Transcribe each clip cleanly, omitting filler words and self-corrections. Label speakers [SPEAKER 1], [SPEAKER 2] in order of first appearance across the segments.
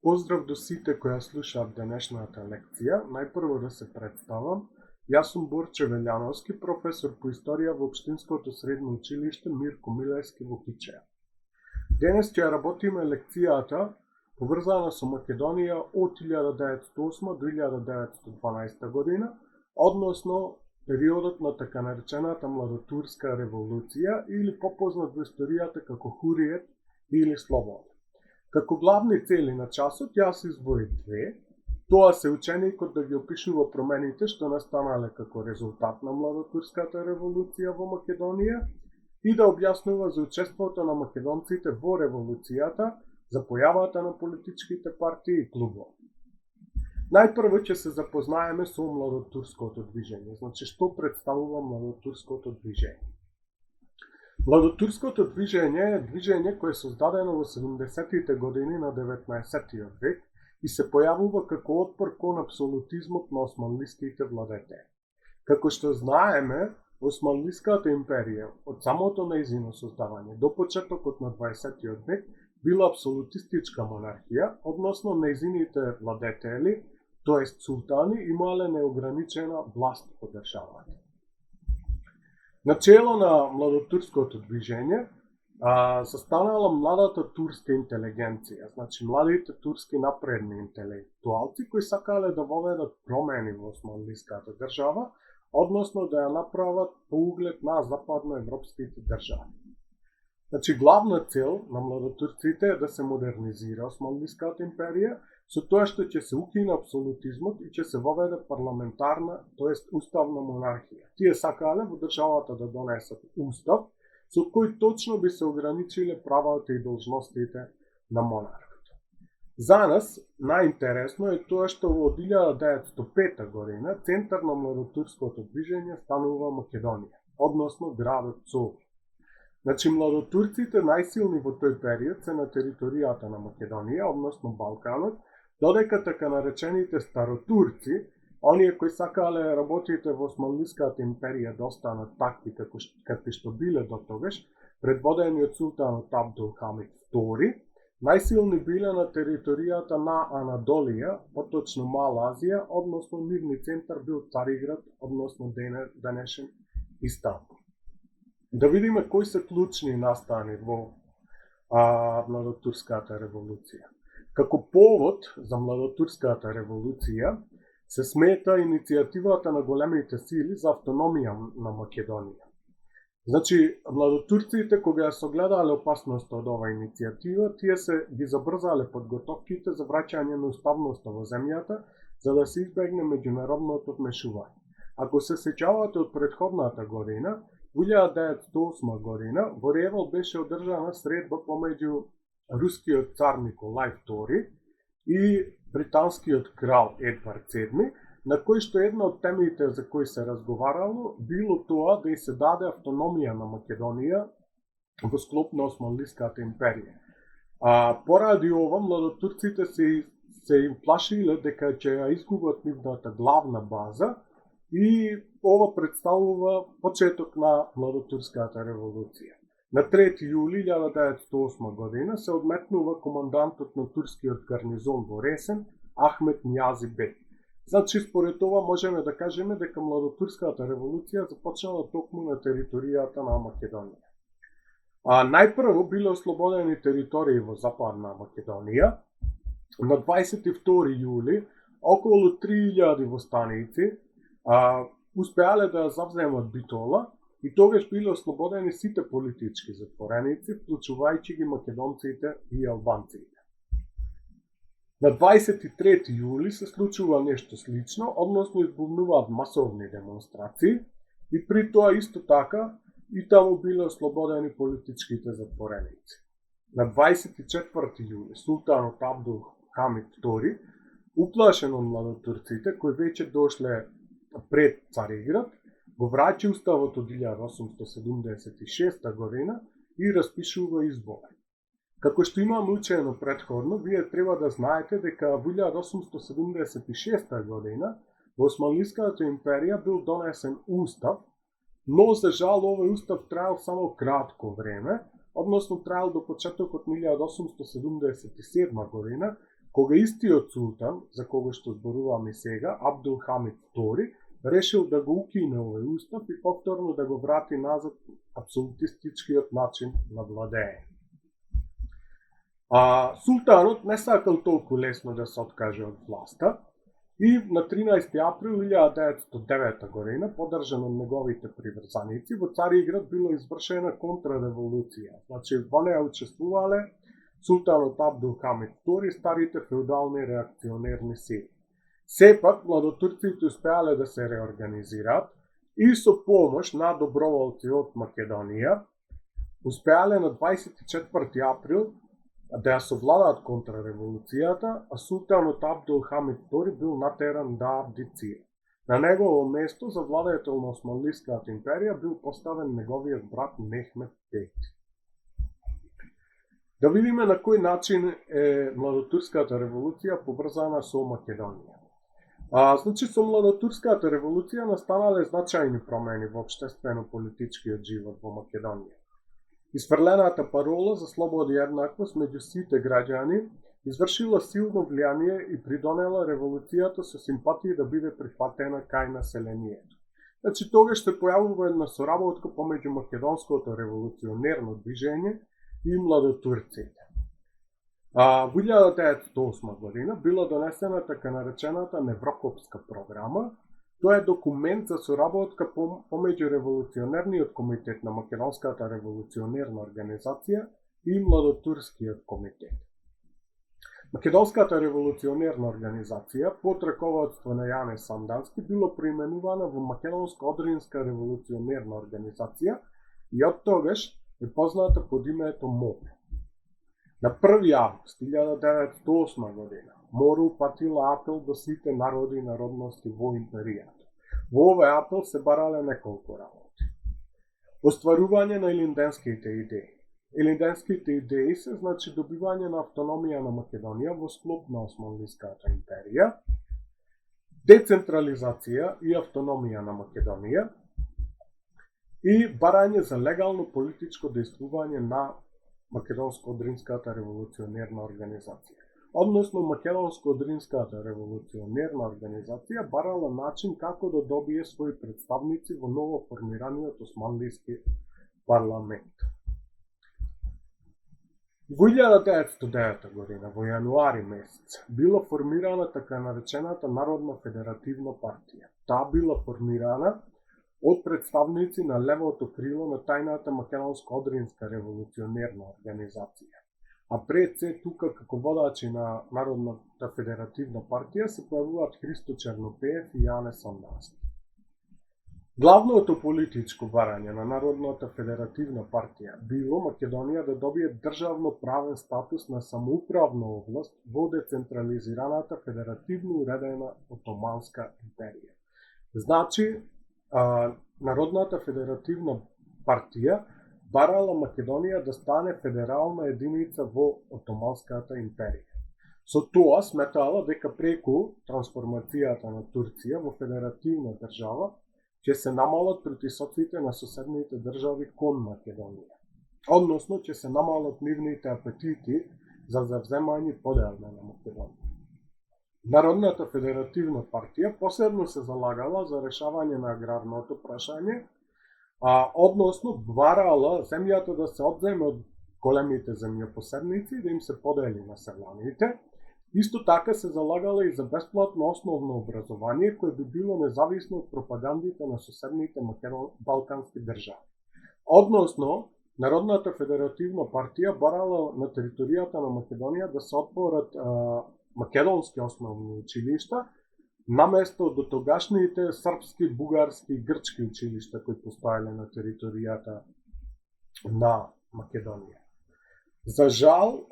[SPEAKER 1] Поздрав до сите кои ја слушаат денешната лекција. Најпрво да се представам. Јас сум Борче Велјановски, професор по историја во Општинското средно училиште Мирко Милевски во Кичеа. Денес ќе работиме лекцијата поврзана со Македонија од 1908 до 1912 година, односно периодот на така наречената Младотурска револуција или попознат во историјата како Хуриет или Слобода. Како главни цели на часот јас изброив две. Тоа се ученикот да ги опишува промените што настанале како резултат на Младотурската револуција во Македонија и да објаснува за учеството на македонците во револуцијата, за појавата на политичките партии и клубови. Најпрво ќе се запознаеме со Младотурското движење. Значи, што представува Младотурското движење? Младотурското движење е движење кое е создадено во 70-тите години на 19-тиот век и се појавува како отпор кон апсолутизмот на османлиските владетели. Како што знаеме, Османлиската империја од самото нејзино создавање до почетокот на 20-тиот век била апсолутистичка монархија, односно нејзините владетели, тоест султани, имале неограничена власт по државата. Начело на Младотурското движење застанала младата турска интелигенција, значи младите турски напредни интелектуалци кои сакале да воведат промени во османлиската држава, односно да ја направат по углед на западноевропските држави. Значи, главна цел на младотурците е да се модернизира Османлиската империја, со тоа што ќе се укине апсолутизмот и ќе се воведе парламентарна, тоест уставна монархија. Тие сакале во државата да донесат устав, со кој точно би се ограничиле правата и должностите на монархот. За нас најинтересно е тоа што во 1905 година центар на младотурското движење станува Македонија, односно градот Софија. Значи, младотурците најсилни во тој период се на територијата на Македонија, односно Балканот, додека така наречените старотурци, оние кои сакале работите во Османлиската империја да останат такви какви што биле до тогаш, предводени од султанот Абдулхамид II, најсилни биле на територијата на Анадолија, поточно Мала Азија, односно нивни центар бил Цариград, односно денешен Истанбул. Да видиме кои се клучни настани во Младотурската револуција. Како повод за Младотурската револуција се смета иницијативата на големите сили за автономија на Македонија. Значи, младотурците кога ја согледале опасноста од оваа иницијатива, тие се ги забрзале подготовките за враќање на уставноста во земјата, за да се избегне меѓународното вмешување. Ако се сеќавате од претходната година, во 1908 година во Ревел беше одржана средба помеѓу рускиот цар Николај II и британскиот крал Едвард VII, на кој што една од темите за кои се разговарало било тоа да и се даде автономија на Македонија во склоп на Османлиската империја. Поради ова, младотурците се им плашиле дека ќе ја изгубат нивната главна база и ова представува почеток на Младотурската револуција. На 3 јули 1908 година се одметнува командантот на турскиот гарнизон во Ресен, Ахмет Нијази бек. Значи, според това можеме да кажеме дека Младотурската револуција започнала токму на територијата на Македонија. Најпрво биле ослободени територии во Западна Македонија. На 22 јули околу 3000 востаници успеале да ја завземат Битола и тогаш биле ослободени сите политички затвореници, вклучувајќи ги македонците и албанците. На 23 јули се случува нешто слично, односно избувнуваат масовни демонстрации и при тоа исто така и таму биле ослободени политичките затвореници. На 24 јули султанот Абдулхамид II, уплашен од младотурците кои веќе дошле пред Цариград, го враќа уставот од 1876 година и распишува избори. Како што имаме учено претходно, вие треба да знаете дека во 1876 година во Османлиската империја бил донесен устав, но за жал овој устав траел само кратко време, односно траел до почетокот 1877 година, кога истиот султан, за кого што зборуваме сега, Абдул Хамид II, решил да го укине овој устав и повторно да го врати назад апсолутистичкиот начин на владење. Султанот не сакал толку лесно да се откаже од власта и на 13. април 1909 година, подржан од неговите приврзаници, во Цариград била извршена контрареволуција. Значи, во неја учествувале султанот Абдул Хамид II и старите феудални реакционерни сили. Сепак, младотурците успеале да се реорганизираат и со помош на доброволци од Македонија успеале на 24. април да ја совладаат контрареволуцијата, а султанот Абдул Хамид II бил натеран да абдицира. На негово место за владејател на Османлиската империја бил поставен неговиот брат Мехмед V. Да видиме на кој начин е младотурската револуција поврзана со Македонија. Значи, со младотурската револуција настанале значајни промени во општествено-политичкиот живот во Македонија. Изфрлената парола за слобода и еднаквост меѓу сите граѓани извршила силно влијание и придонела револуцијата со симпатија да биде прифатена кај населението. Значи, тогаш се појавува една соработка помеѓу македонското револуционерно движење и младотурците. Во 1908 година била донесена така наречената Неврокопска програма. Тоа е документ за соработка помеѓу Револуционерниот комитет на Македонската револуционерна организација и Младотурскиот комитет. Македонската револуционерна организација под раководство на Јане Сандански била преименувана во Македонско-Одринска револуционерна организација и од тогаш е позната под името МОР. На 1. август 1908 година МОР упатила апел до сите народи и народности во империјата. Во овој апел се барале неколку работи. Остварување на елинденските идеи. Елинденските идеи се значи добивање на автономија на Македонија во склоп на Османлиската империја, децентрализација и автономија на Македонија и барање за легално политичко дејствување на Македонско-Одринската револуционерна организација. Односно, Македонско-Одринската револуционерна организација барала начин како да добие своји представници во ново формираниот османлиски парламент. Во 1909 година, во јануари месец, била формирана така наречената Народна федеративна партија. Таа била формирана од представници на левото крило на тајната Македонско-Одринска револуционерна организација. А пред се тука како водачи на Народната федеративна партија се појавуваат Христо Чернопеев и Јане Сандански. Главното политичко барање на Народната федеративна партија било Македонија да добие државно правен статус на самоуправна област во децентрализираната федеративно уредена Отоманска империја. Значи, Народната федеративна партија барала Македонија да стане федерална единица во Отоманската империја. Со тоа сметала дека преку трансформацијата на Турција во федеративна држава ќе се намалат притисоците на соседните држави кон Македонија. Односно, ќе се намалат нивните апетити за завземање поделна на Македонија. Народната федеративна партија посебно се залагала за решавање на аграрното прашање, односно барала земјата да се одземе од големите земјопоседници и да им се подели на селаните. Исто така се залагала и за бесплатно основно образование кое би било независно од пропагандите на соседните балкански држави. Односно, Народната федеративна партија барала на територијата на Македонија да се отворат македонски основни училишта, наместо до тогашните српски, бугарски и грчки училишта кои постоеле на територијата на Македонија. За жал,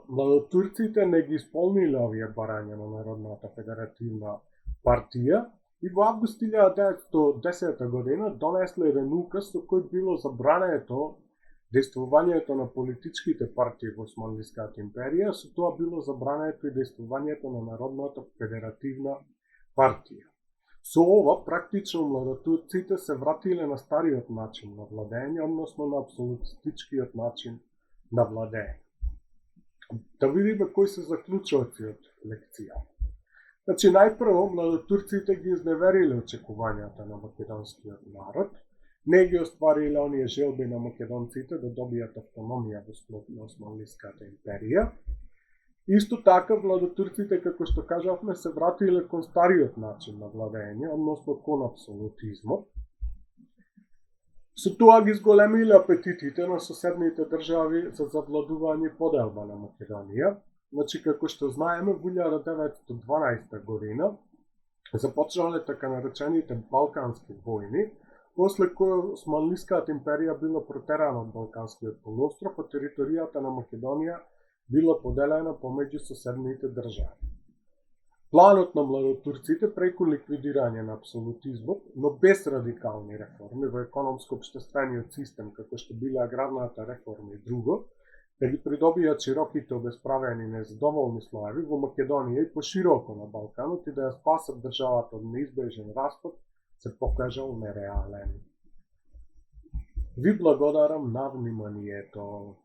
[SPEAKER 1] младотурците не ги исполниле овие барања на Народната федеративна партија и во август 1910 година донесле еден указ со кој било забрането дејствувањето на политичките партии во Османлиската империја, со тоа било забрането и дејствувањето на Народната федеративна партија. Со ова, практично младотурците се вратиле на стариот начин на владење, односно на апсолутистичкиот начин на владење. Да видиме кои се заклучоци од лекција. Значи, најпрво, младотурците ги изневериле очекувањата на македонскиот народ, не ги оствариле оние желби на македонците да добијат автономија во склоп на Османлиската империја. Исто така, младотурците, како што кажавме, се вратиле кон стариот начин на владење, односно кон апсолутизмот. Со тоа ги зголемиле апетитите на соседните држави за завладување и поделба на Македонија. Значи, како што знаеме, во 1912 година започнале така наречените Балкански војни, после кои Османлиската империја била протерана од Балканскиот полуостров, а територијата на Македонија била поделена помеѓу соседните држави. Планот на младотурците преку ликвидирање на апсолутизмот, но без радикални реформи во економско-општествениот систем, како што биле аграрната реформа и друго, да ги придобијат широките обесправени незадоволни слоеви во Македонија и пошироко на Балканот и да ја спасат државата од неизбежен распад, се покажал нереален. Ви благодарам на вниманието.